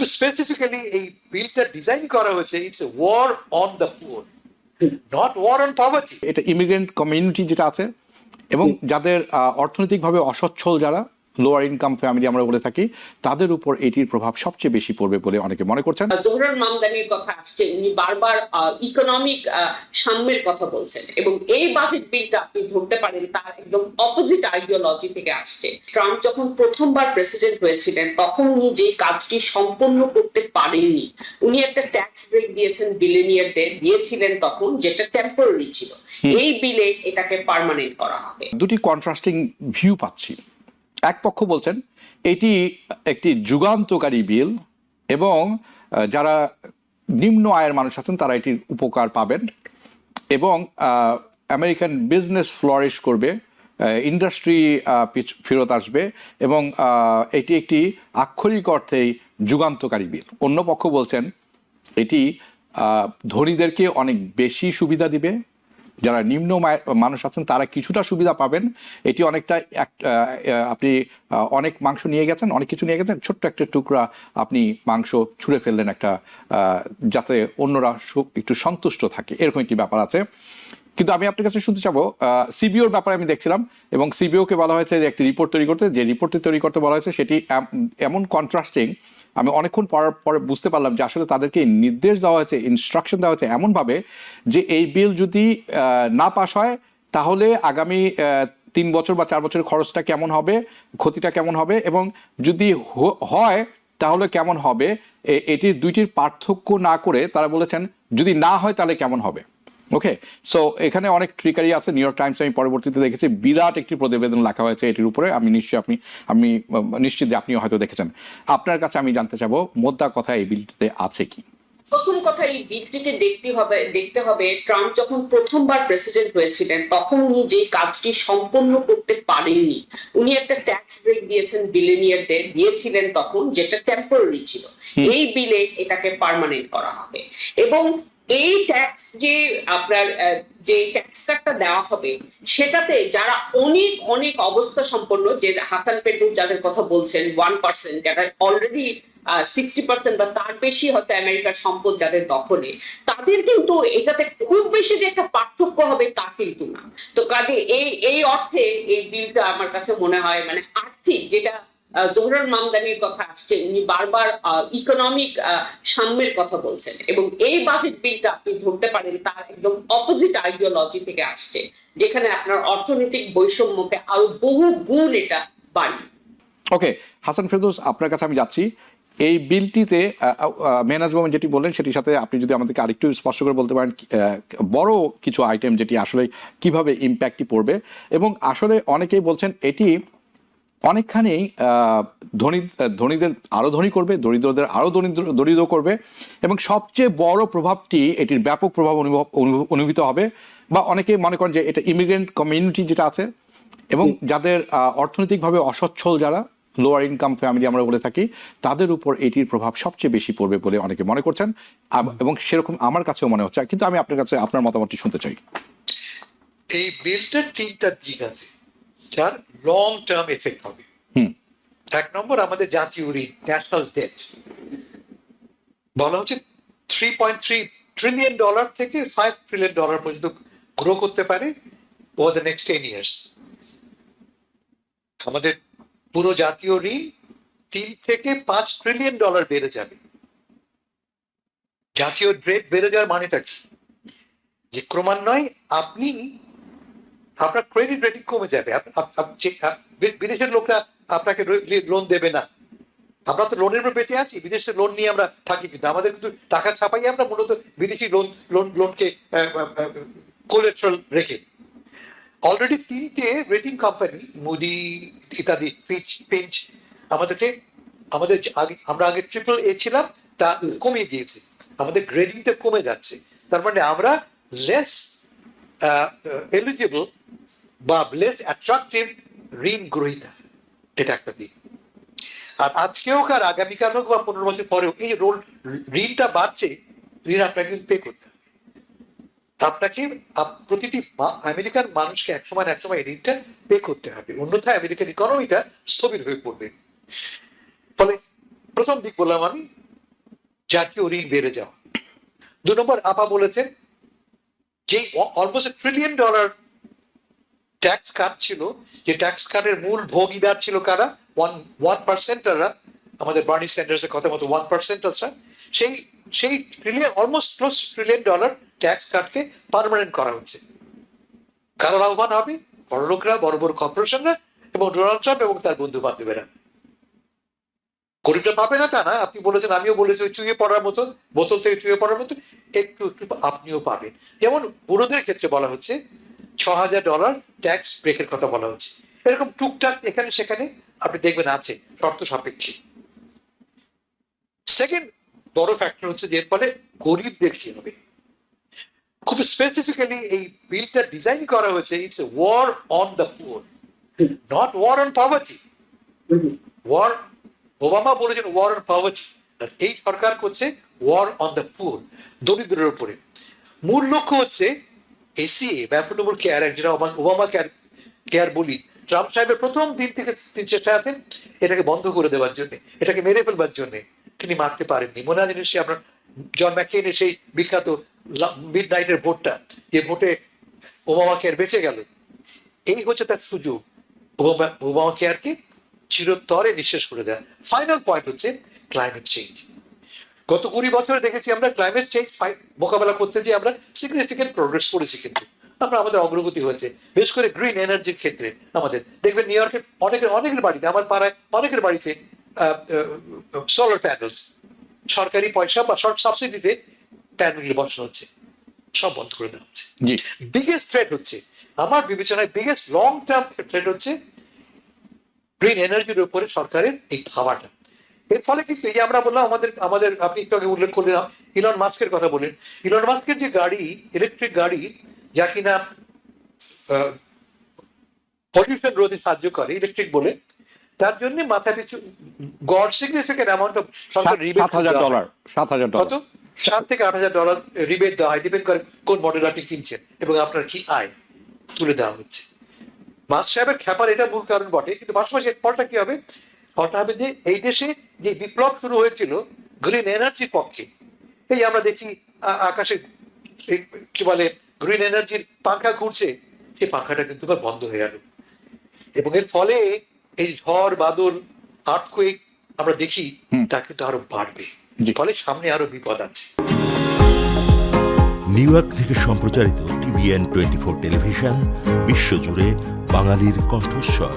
খুব স্পেসিফিক্যালি এই বিলটা ডিজাইন করা হয়েছে, it's a war on the poor, not war on poverty. এটা ইমিগ্রেন্ট কমিউনিটি যেটা আছে এবং যাদের অর্থনৈতিকভাবে অসচ্ছল, যারা লোয়ার ইনকাম ফ্যামিলি আমরা বলে থাকি, তাদের উপর এটির প্রভাব সবচেয়ে বেশি পড়বে বলে অনেকে মনে করছেন। জোহরান মামদানির কথা আসছে, উনি বারবার ইকোনমিক সাম্যের কথা বলছেন এবং এই বাজেট বিলটা আপনি ধরতে পারেন তার একদম অপোজিট আইডিওলজি থেকে আসছে। ট্রাম্প যখন প্রথমবার প্রেসিডেন্ট হয়েছিলেন তখন উনি যে কাজটি সম্পন্ন করতে পারেননি, উনি একটা ট্যাক্স ব্রেক দিয়েছেন বিলিয়নিয়ারদের, দিয়েছিলেন তখন, যেটা টেম্পোরারি ছিল। এই বিলে এটাকে পার্মানেন্ট করা হবে। দুটি কন্ট্রাস্টিং ভিউ পাচ্ছি। এক পক্ষ বলছেন এটি একটি যুগান্তকারী বিল এবং যারা নিম্ন আয়ের মানুষ আছেন তারা এটির উপকার পাবেন এবং আমেরিকান বিজনেস ফ্লরিশ করবে, ইন্ডাস্ট্রি ফেরত আসবে এবং এটি একটি আক্ষরিক অর্থেই যুগান্তকারী বিল। অন্য পক্ষ বলছেন এটি ধনীদেরকে অনেক বেশি সুবিধা দিবে, যারা নিম্ন মানুষ আছেন তারা কিছুটা সুবিধা পাবেন। এটি অনেকটা আপনি অনেক মাংস নিয়ে গেছেন, অনেক কিছু নিয়ে গেছেন, ছোট্ট একটা টুকরা আপনি মাংস ছুঁড়ে ফেললেন একটা, যাতে অন্যরা একটু সন্তুষ্ট থাকে, এরকম একটি ব্যাপার আছে। কিন্তু আমি আপনার কাছে শুনতে চাবো সিবিওর ব্যাপারে। আমি দেখছিলাম এবং সিবিওকে বলা হয়েছে যে একটি রিপোর্ট তৈরি করতে, যে রিপোর্টটি তৈরি করতে বলা হয়েছে সেটি এমন কন্ট্রাস্টিং, আমি অনেকক্ষণ পরে বুঝতে পারলাম যে আসলে তাদেরকে নির্দেশ দেওয়া হয়েছে, ইনস্ট্রাকশন দেওয়া হয়েছে এমনভাবে যে এই বিল যদি না পাশ হয় তাহলে আগামী 3 বছর বা 4 বছরের খরচটা কেমন হবে, ক্ষতিটা কেমন হবে, এবং যদি হয় তাহলে কেমন হবে। এটির দুইটির পার্থক্য না করে তারা বলেছেন যদি না হয় তাহলে কেমন হবে। ওকে, সো এখানে অনেক ট্রিকারি আছে। নিউ ইয়র্ক টাইমস আমি পরবর্তীতে দেখেছি বিরাট একটি প্রতিবেদন লেখা হয়েছে এটির উপরে। আমি নিশ্চিত যে আপনিও হয়তো দেখেছেন। আপনার কাছে আমি জানতে চাবো মোদ্দা কথা এই বিলটিতে আছে কি। প্রথম কথা, এই বিলটিকে দেখতে হবে ট্রাম্প যখন প্রথমবার প্রেসিডেন্ট হয়েছিলেন তখন উনি যে কাজটি সম্পন্ন করতে পারেননি, উনি একটা ট্যাক্স ব্রেক দিয়েছেন বিলিয়নিয়ারদের, দিয়েছিলেন তখন, যেটা টেম্পোরারি ছিল। এই বিলে এটাকে পার্মানেন্ট করা হবে এবং এই ট্যাক্স যে আপনার যে ট্যাক্স কাটটা দেওয়া হবে সেটাতে যারা অনেক অনেক অবস্থা সম্পন্ন, যে হাসান ফেরদৌস যাদের কথা বলছেন 1%, যারা অলরেডি 60% বা তার বেশি হয়তো আমেরিকার সম্পদ যাদের দখলে, তাদের কিন্তু এটাতে খুব বেশি যে একটা পার্থক্য হবে তা কিন্তু না। তো কাজে এই অর্থে এই বিলটা আমার কাছে মনে হয় মানে আর্থিক, যেটা জোহরান মামদানির কথা আসছে, উনি বারবার ইকোনমিক সাম্যের কথা বলছেন এবং এই বাজেট বিলটা আপনি ধরতে পারেন তার একদম অপোজিট আইডিওলজি থেকে আসছে, যেখানে আপনার অর্থনৈতিক বৈষম্যকে আরো বহু গুণ এটা বাড়িয়ে। ওকে, হাসান ফেরদৌস, আপনার কাছে আমি যাচ্ছি। এই বিলটিতে মেহনাজ মোমেন যেটি বললেন সেটির সাথে আপনি যদি আমাদেরকে আরেকটু স্পষ্ট করে বলতে পারেন বড় কিছু আইটেম যেটি আসলে কিভাবে ইম্প্যাক্টই পড়বে, এবং আসলে অনেকেই বলছেন এটি অনেকখানি ধনীদের আরো ধনী করবে, দরিদ্রদের আরো দরিদ্র করবে, এবং সবচেয়ে বড় প্রভাবটি এটির ব্যাপক প্রভাব অনুভূত হবে, বা অনেকে মনে করেন যে এটা ইমিগ্রেন্ট কমিউনিটি যেটা আছে এবং যাদের অর্থনৈতিকভাবে অসচ্ছল, যারা লোয়ার ইনকাম ফ্যামিলি আমরা বলে থাকি, তাদের উপর এটির প্রভাব সবচেয়ে বেশি পড়বে বলে অনেকে মনে করছেন এবং সেরকম আমার কাছেও মনে হচ্ছে। কিন্তু আমি আপনার কাছে আপনার মতামতটি শুনতে চাই। এই বিলটার 3টা দিক আছে যার লং টার্ম এফেক্ট হবে। এক নম্বর, আমাদের জাতীয় ঋণ, ন্যাশনাল ডেট, বলা হচ্ছে $3.3 ট্রিলিয়ন থেকে $5 ট্রিলিয়ন পর্যন্ত গ্রো করতে পারে ওভার দ্য নেক্সট 10 years। আমাদের পুরো জাতীয় ঋণ 3 থেকে $5 ট্রিলিয়ন বেড়ে যাবে। জাতীয় ডেট বেড়ে যাওয়ার মানেটা কি? যে ক্রমান্বয়ে আপনার ক্রেডিট রেটিং কমে যাবে, বিদেশের লোকরা আপনাকে লোন দেবে না। আমরা তো লোনের উপর বেঁচে আছি, বিদেশের লোন নিয়ে আমরা থাকি, কিন্তু আমাদের কিন্তু টাকা ছাপাই আমরা মূলত বিদেশি লোনকে কোলেট্রাল রেখে। অলরেডি 3টে রেটিং কোম্পানি, মুডি ইত্যাদি, ফিঞ্চ, আমরা আগে AAA ছিলাম, তা কমিয়ে দিয়েছে, আমাদের গ্রেডিংটা কমে যাচ্ছে। তার মানে আমরা লেস এলিজিবল বা লেস অ্যাট্রাকটিভ ঋণ গ্রহীতা, এটা একটা দিক। আর আজকেও কার আগামীকাল হোক বা 15 বছর পরেও এই ঋণটা বাড়ছে, ঋণ আপনাকে পে করতে হবে। আপনাকে প্রতিটি আমেরিকান মানুষকে একসময় ঋণটা পে করতে হবে, অন্যথায় আমেরিকান ইকোনমিটা স্থবির হয়ে পড়বে। ফলে প্রথম দিক বললাম আমি, জাতীয় ঋণ বেড়ে যাওয়া। 2 নম্বর, আপা বলেছেন যে অলমোস্ট $1 ট্রিলিয়ন ট্যাক্স কাট ছিল, যে ট্যাক্স কাটের মূল ভোগীদার ছিল কারা? 1%রা, আমাদের বার্নি স্যান্ডার্সের কথা মতো 1%রা। সেই অলমোস্ট ক্লোজ $1 ট্রিলিয়ন ট্যাক্স কাটকে পার্মানেন্ট করা হচ্ছে। কারা লাভবান হবে? বড় লোকরা, বড় বড় কর্পোরেশনরা এবং ডোনাল্ড ট্রাম্প এবং তার বন্ধু বান্ধবেরা। গরিবটা পাবে না তা না, আপনি বলেছেন, আমিও বলেছি, চুইয়ে পড়ার মতো, বোতল থেকে চুইয়ে পড়ার মতো একটু একটু আপনিও পাবেন। যেমন বুড়োদের ক্ষেত্রে বলা হচ্ছে $6,000 ট্যাক্স ব্রেকের কথা বলা হচ্ছে। এরকম টুকটাক এখানে সেখানে আপনি দেখবেন আছে, শর্ত সাপেক্ষে। সেকেন্ড বড় ফ্যাক্টর হচ্ছে যে এর ফলে গরিবদের কি হবে। খুব স্পেসিফিক্যালি এই বিলটা ডিজাইন করা হয়েছে, it's a war on the poor, not war on poverty. War, Obama বলেছেন ওয়ার অন পভার্টি, আর এই সরকার করছে ওয়ার অন দ্য পুয়ার, দরিদ্রের উপরে। মূল লক্ষ্য হচ্ছে এসিএ, অ্যাফোর্ডেবল কেয়ার অ্যাক্ট, যেটা ওবামা কেয়ার বলি, ট্রাম্প সাহেবের প্রথম দিন থেকে চেষ্টা আছেন এটাকে বন্ধ করে দেওয়ার জন্য, এটাকে মেরে ফেলবার জন্য। তিনি মারতে পারেননি। মনে আছে নিশ্চয়ই আপনার জন ম্যাকেইনের সেই বিখ্যাত মিড নাইটের ভোটটা, যে ভোটে ওবামা কেয়ার বেঁচে গেল। এই হচ্ছে তার সুযোগ, ওবামা কেয়ারকে চিরতরে নিঃশেষ করে দেয়। ফাইনাল পয়েন্ট হচ্ছে ক্লাইমেট চেঞ্জ। গত 20 বছরে দেখেছি আমরা ক্লাইমেট চেঞ্জ মোকাবেলা করতে যে আমরা সিগনিফিকেন্ট প্রোগ্রেস করেছি, কিন্তু আমাদের অগ্রগতি হয়েছে, বিশেষ করে গ্রিন এনার্জির ক্ষেত্রে। আমাদের দেখবেন নিউ ইয়র্কের অনেকের বাড়িতে, আমার পাড়ায় অনেকের বাড়িতে সোলার প্যানেলস, সরকারি পয়সা বা সাবসিডিতে প্যানেল বসানো হচ্ছে, সব বন্ধ করে দেওয়া হচ্ছে। বিগেস্ট থ্রেট হচ্ছে, আমার বিবেচনায় বিগেস্ট লং টার্ম থ্রেট হচ্ছে গ্রিন এনার্জির উপরে সরকারের এই খাওয়াটা। এর ফলে কিন্তু এই যে আমরা বললাম আমাদের আপনি একটু আগে উল্লেখ করলেন ইলন মাস্কের কথা বলেন। ইলন মাস্কের যে গাড়ি, ইলেকট্রিক গাড়ি, যা কিনা পলিউশন রোধে সাহায্য করে, ইলেকট্রিক বলে, তার জন্য মাথা পিছু গড় significant amount of Sarkar rebate, $7,000 কত $7,000 থেকে $8,000 রিবেট দেওয়া হয়, ডিপেন্ড করে কোন মডেল আপনি কিনছেন এবং আপনার কি আয়, তুলে দেওয়া হচ্ছে। মাস সাহেবের খ্যাপার এটা মূল কারণ বটে, কিন্তু পাশাপাশি এর ফলটা কি হবে? ফলটা হবে যে এই দেশে যে বিপ্লব শুরু হয়েছিল গ্রিন এনার্জির পক্ষে, এই আমরা দেখছি আকাশে কি বলে গ্রিন এনার্জির পাখা ঘুরছে, সেই পাখাটা কিন্তু বন্ধ হয়ে গেল। এবং এর ফলে এই ঝড় বাদল আর্থকুয়েক আমরা দেখি, তা কিন্তু আরো বাড়বে, ফলে সামনে আরো বিপদ আছে। নিউ ইয়র্ক থেকে সম্প্রচারিত TVN 24 টেলিভিশন বিশ্বজুড়ে বাঙালির কণ্ঠস্বর।